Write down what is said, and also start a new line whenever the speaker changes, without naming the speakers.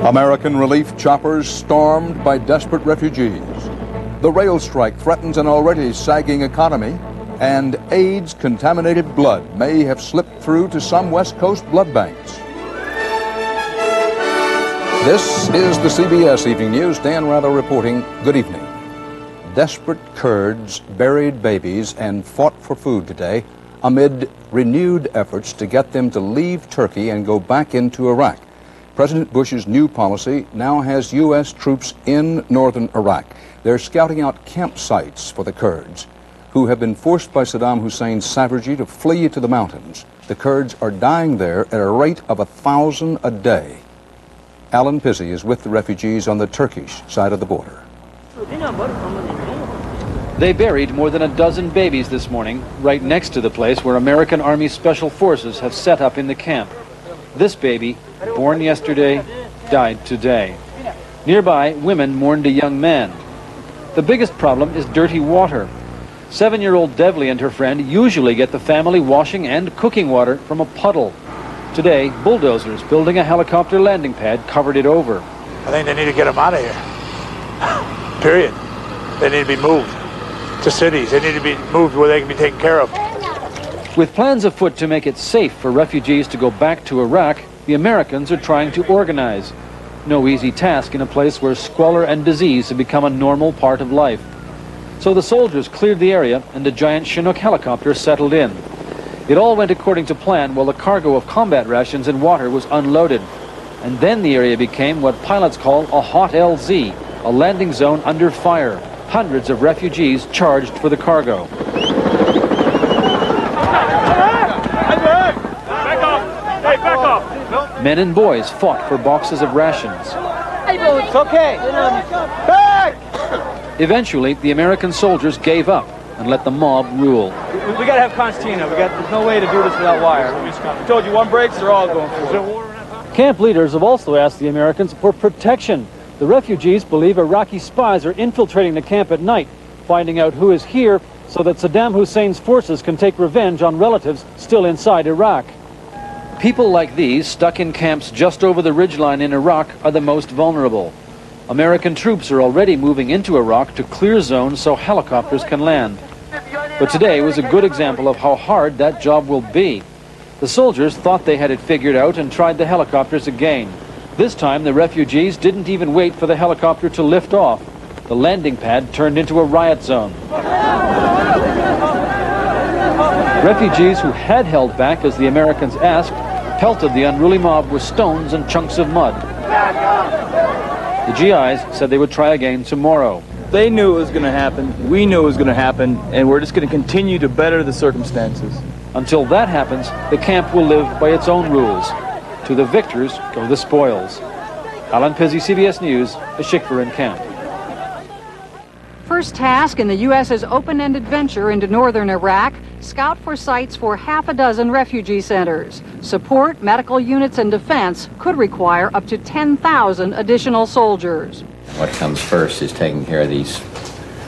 American relief choppers stormed by desperate refugees. The rail strike threatens an already sagging economy, and AIDS-contaminated blood may have slipped through to some West Coast blood banks. This is the CBS Evening News. Dan Rather reporting. Good evening. Desperate Kurds buried babies and fought for food today amid renewed efforts to get them to leave Turkey and go back into Iraq. President Bush's new policy now has U.S. troops in northern Iraq. They're scouting out campsites for the Kurds, who have been forced by Saddam Hussein's savagery to flee to the mountains. The Kurds are dying there at a rate of 1,000 a day. Alan Pizzi is with the refugees on the Turkish side of the border.
They buried more than a dozen babies this morning, right next to the place where American Army Special Forces have set up in the camp. This baby, born yesterday, died today. Nearby, women mourned a young man. The biggest problem is dirty water. 7-year-old Devli and her friend usually get the family washing and cooking water from a puddle. Today, bulldozers building a helicopter landing pad covered it over.
I think they need to get them out of here. Period. They need to be moved to cities. They need to be moved where they can be taken care of.
With plans afoot to make it safe for refugees to go back to Iraq, the Americans are trying to organize. No easy task in a place where squalor and disease have become a normal part of life. So the soldiers cleared the area and a giant Chinook helicopter settled in. It all went according to plan while the cargo of combat rations and water was unloaded. And then the area became what pilots call a hot LZ, a landing zone under fire. Hundreds of refugees charged for the cargo. Men and boys fought for boxes of rations.
It's okay. Back!
Eventually, the American soldiers gave up and let the mob rule.
We gotta have concertina. There's no way to do this without wire. I told you, one breaks, they're all going for it.
Camp leaders have also asked the Americans for protection. The refugees believe Iraqi spies are infiltrating the camp at night, finding out who is here so that Saddam Hussein's forces can take revenge on relatives still inside Iraq. People like these, stuck in camps just over the ridgeline in Iraq, are the most vulnerable. American troops are already moving into Iraq to clear zones so helicopters can land. But today was a good example of how hard that job will be. The soldiers thought they had it figured out and tried the helicopters again. This time, the refugees didn't even wait for the helicopter to lift off. The landing pad turned into a riot zone. Refugees who had held back as the Americans asked pelted the unruly mob with stones and chunks of mud. The GIs said they would try again tomorrow.
They knew it was going to happen, we knew it was going to happen, and we're just going to continue to better the circumstances.
Until that happens, the camp will live by its own rules. To the victors go the spoils. Alan Pizzi, CBS News, Ashikfarin Camp.
First task in the U.S.'s open-ended venture into northern Iraq, scout for sites for half a dozen refugee centers. Support, medical units, and defense could require up to 10,000 additional soldiers.
What comes first is taking care of these